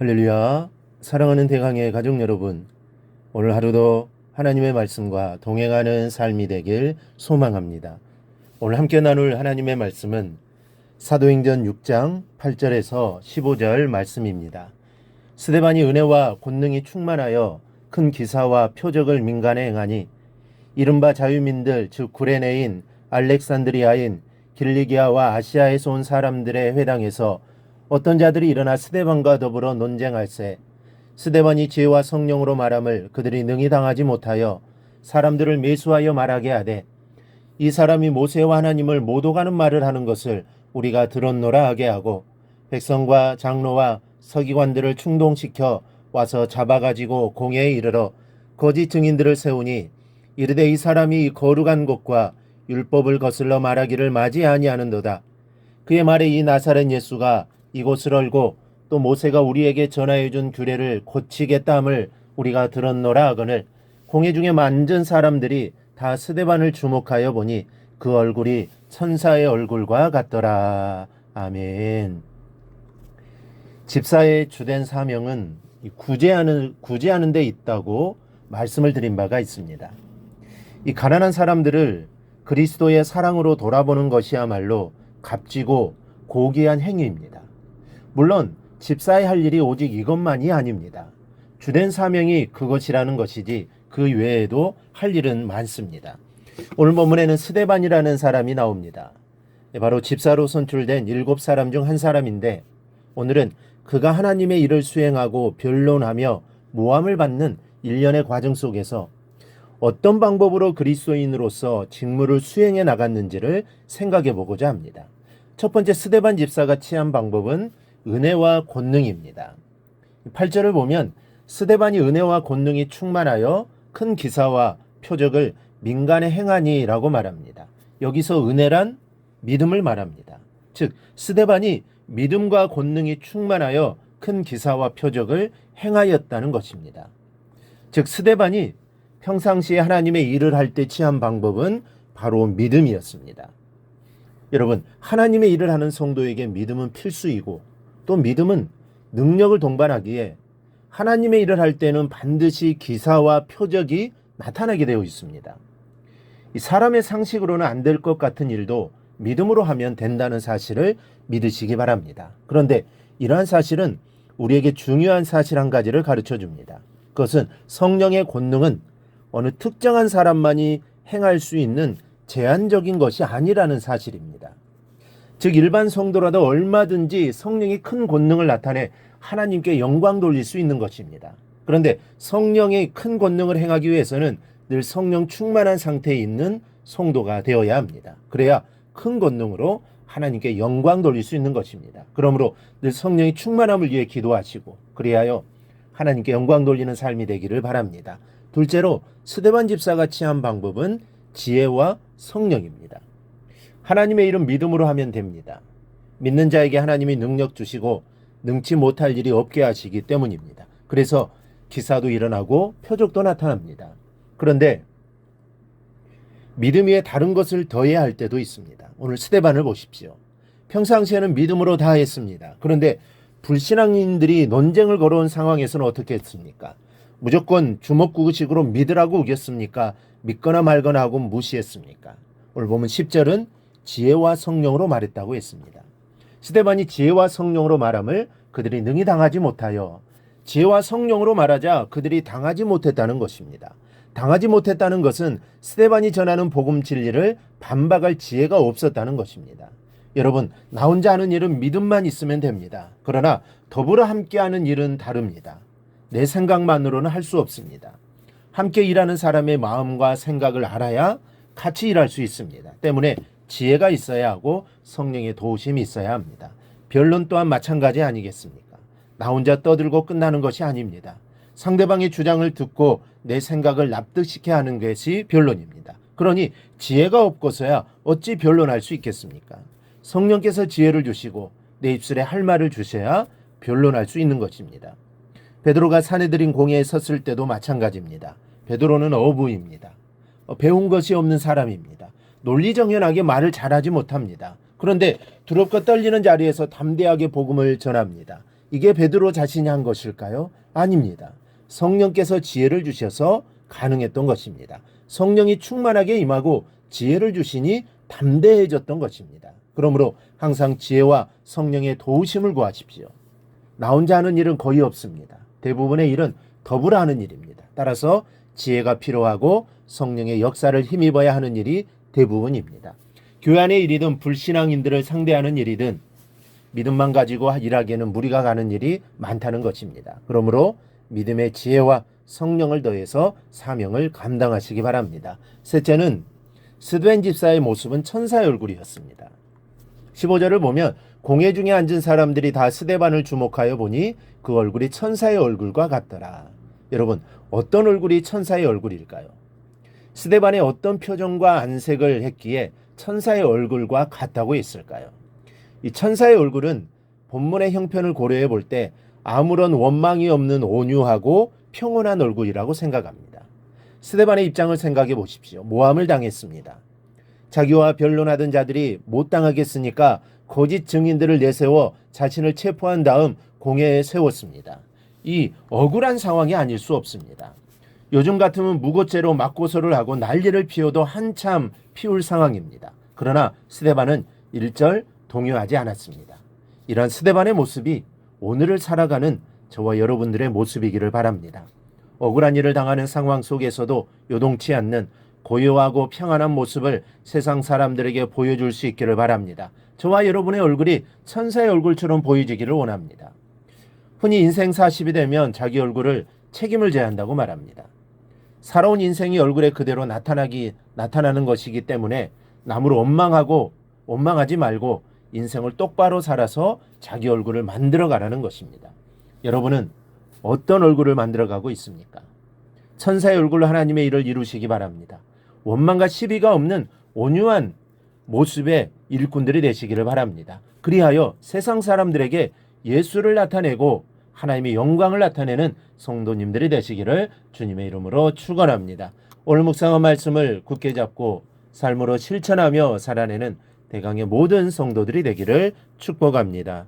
할렐루야. 사랑하는 대강의 가족 여러분, 오늘 하루도 하나님의 말씀과 동행하는 삶이 되길 소망합니다. 오늘 함께 나눌 하나님의 말씀은 사도행전 6장 8절에서 15절 말씀입니다. 스데반이 은혜와 권능이 충만하여 큰 기사와 표적을 민간에 행하니 이른바 자유민들 즉 구레네인 알렉산드리아인 길리기아와 아시아에서 온 사람들의 회당에서 어떤 자들이 일어나 스데반과 더불어 논쟁할세 스데반이 지혜와 성령으로 말함을 그들이 능히 당하지 못하여 사람들을 매수하여 말하게 하되 이 사람이 모세와 하나님을 못 오가는 말을 하는 것을 우리가 들었노라 하게 하고 백성과 장로와 서기관들을 충동시켜 와서 잡아가지고 공회에 이르러 거짓 증인들을 세우니 이르되 이 사람이 거룩한 곳과 율법을 거슬러 말하기를 맞이 아니하는도다. 그의 말에 이 나사렛 예수가 이곳을 얼고 또 모세가 우리에게 전하여 준 규례를 고치겠다 함을 우리가 들었노라 하거늘 공회 중에 많은 사람들이 다 스데반을 주목하여 보니 그 얼굴이 천사의 얼굴과 같더라. 아멘. 집사의 주된 사명은 구제하는 데 있다고 말씀을 드린 바가 있습니다. 이 가난한 사람들을 그리스도의 사랑으로 돌아보는 것이야말로 값지고 고귀한 행위입니다. 물론 집사의 할 일이 오직 이것만이 아닙니다. 주된 사명이 그것이라는 것이지 그 외에도 할 일은 많습니다. 오늘 본문에는 스데반이라는 사람이 나옵니다. 바로 집사로 선출된 7사람 중 한 사람인데 오늘은 그가 하나님의 일을 수행하고 변론하며 모함을 받는 일련의 과정 속에서 어떤 방법으로 그리스도인으로서 직무를 수행해 나갔는지를 생각해 보고자 합니다. 첫 번째 스데반 집사가 취한 방법은 은혜와 권능입니다. 8절을 보면 스데반이 은혜와 권능이 충만하여 큰 기사와 표적을 민간에 행하니 라고 말합니다. 여기서 은혜란 믿음을 말합니다. 즉 스데반이 믿음과 권능이 충만하여 큰 기사와 표적을 행하였다는 것입니다. 즉 스데반이 평상시에 하나님의 일을 할 때 취한 방법은 바로 믿음이었습니다. 여러분, 하나님의 일을 하는 성도에게 믿음은 필수이고 또 믿음은 능력을 동반하기에 하나님의 일을 할 때는 반드시 기사와 표적이 나타나게 되어 있습니다. 이 사람의 상식으로는 안 될 것 같은 일도 믿음으로 하면 된다는 사실을 믿으시기 바랍니다. 그런데 이러한 사실은 우리에게 중요한 사실 한 가지를 가르쳐 줍니다. 그것은 성령의 권능은 어느 특정한 사람만이 행할 수 있는 제한적인 것이 아니라는 사실입니다. 즉 일반 성도라도 얼마든지 성령이 큰 권능을 나타내 하나님께 영광 돌릴 수 있는 것입니다. 그런데 성령의 큰 권능을 행하기 위해서는 늘 성령 충만한 상태에 있는 성도가 되어야 합니다. 그래야 큰 권능으로 하나님께 영광 돌릴 수 있는 것입니다. 그러므로 늘 성령이 충만함을 위해 기도하시고 그리하여 하나님께 영광 돌리는 삶이 되기를 바랍니다. 둘째로 스데반 집사가 취한 방법은 지혜와 성령입니다. 하나님의 일은 믿음으로 하면 됩니다. 믿는 자에게 하나님이 능력 주시고 능치 못할 일이 없게 하시기 때문입니다. 그래서 기사도 일어나고 표적도 나타납니다. 그런데 믿음 위에 다른 것을 더해야 할 때도 있습니다. 오늘 스데반을 보십시오. 평상시에는 믿음으로 다 했습니다. 그런데 불신앙인들이 논쟁을 걸어온 상황에서는 어떻게 했습니까? 무조건 주먹구구식으로 믿으라고 우겼습니까? 믿거나 말거나 하고 무시했습니까? 오늘 보면 10절은 지혜와 성령으로 말했다고 했습니다. 스데반이 지혜와 성령으로 말함을 그들이 능히 당하지 못하여 지혜와 성령으로 말하자 그들이 당하지 못했다는 것입니다. 당하지 못했다는 것은 스데반이 전하는 복음 진리를 반박할 지혜가 없었다는 것입니다. 여러분, 나 혼자 하는 일은 믿음만 있으면 됩니다. 그러나 더불어 함께하는 일은 다릅니다. 내 생각만으로는 할 수 없습니다. 함께 일하는 사람의 마음과 생각을 알아야 같이 일할 수 있습니다. 때문에 지혜가 있어야 하고 성령의 도우심이 있어야 합니다. 변론 또한 마찬가지 아니겠습니까? 나 혼자 떠들고 끝나는 것이 아닙니다. 상대방의 주장을 듣고 내 생각을 납득시켜야 하는 것이 변론입니다. 그러니 지혜가 없고서야 어찌 변론할 수 있겠습니까? 성령께서 지혜를 주시고 내 입술에 할 말을 주셔야 변론할 수 있는 것입니다. 베드로가 사내들인 공회에 섰을 때도 마찬가지입니다. 베드로는 어부입니다. 배운 것이 없는 사람입니다. 논리정연하게 말을 잘하지 못합니다. 그런데 두렵고 떨리는 자리에서 담대하게 복음을 전합니다. 이게 베드로 자신이 한 것일까요? 아닙니다. 성령께서 지혜를 주셔서 가능했던 것입니다. 성령이 충만하게 임하고 지혜를 주시니 담대해졌던 것입니다. 그러므로 항상 지혜와 성령의 도우심을 구하십시오. 나 혼자 하는 일은 거의 없습니다. 대부분의 일은 더불어 하는 일입니다. 따라서 지혜가 필요하고 성령의 역사를 힘입어야 하는 일이 대부분입니다. 교회 안의 일이든 불신앙인들을 상대하는 일이든 믿음만 가지고 일하기에는 무리가 가는 일이 많다는 것입니다. 그러므로 믿음의 지혜와 성령을 더해서 사명을 감당하시기 바랍니다. 셋째는 스뎨 집사의 모습은 천사의 얼굴이었습니다. 15절을 보면 공회 중에 앉은 사람들이 다 스데반을 주목하여 보니 그 얼굴이 천사의 얼굴과 같더라. 여러분, 어떤 얼굴이 천사의 얼굴일까요? 스데반의 어떤 표정과 안색을 했기에 천사의 얼굴과 같다고 했을까요? 이 천사의 얼굴은 본문의 형편을 고려해 볼 때 아무런 원망이 없는 온유하고 평온한 얼굴이라고 생각합니다. 스데반의 입장을 생각해 보십시오. 모함을 당했습니다. 자기와 변론하던 자들이 못 당하겠으니까 거짓 증인들을 내세워 자신을 체포한 다음 공회에 세웠습니다. 이 억울한 상황이 아닐 수 없습니다. 요즘 같으면 무고죄로 맞고소를 하고 난리를 피워도 한참 피울 상황입니다. 그러나 스데반은 일절 동요하지 않았습니다. 이런 스데반의 모습이 오늘을 살아가는 저와 여러분들의 모습이기를 바랍니다. 억울한 일을 당하는 상황 속에서도 요동치 않는 고요하고 평안한 모습을 세상 사람들에게 보여줄 수 있기를 바랍니다. 저와 여러분의 얼굴이 천사의 얼굴처럼 보여지기를 원합니다. 흔히 인생 40이 되면 자기 얼굴을 책임을 져야 한다고 말합니다. 살아온 인생이 얼굴에 그대로 나타나는 것이기 때문에 남을 원망하지 말고 인생을 똑바로 살아서 자기 얼굴을 만들어가라는 것입니다. 여러분은 어떤 얼굴을 만들어가고 있습니까? 천사의 얼굴로 하나님의 일을 이루시기 바랍니다. 원망과 시비가 없는 온유한 모습의 일꾼들이 되시기를 바랍니다. 그리하여 세상 사람들에게 예수를 나타내고 하나님의 영광을 나타내는 성도님들이 되시기를 주님의 이름으로 축원합니다. 오늘 묵상한 말씀을 굳게 잡고 삶으로 실천하며 살아내는 대강의 모든 성도들이 되기를 축복합니다.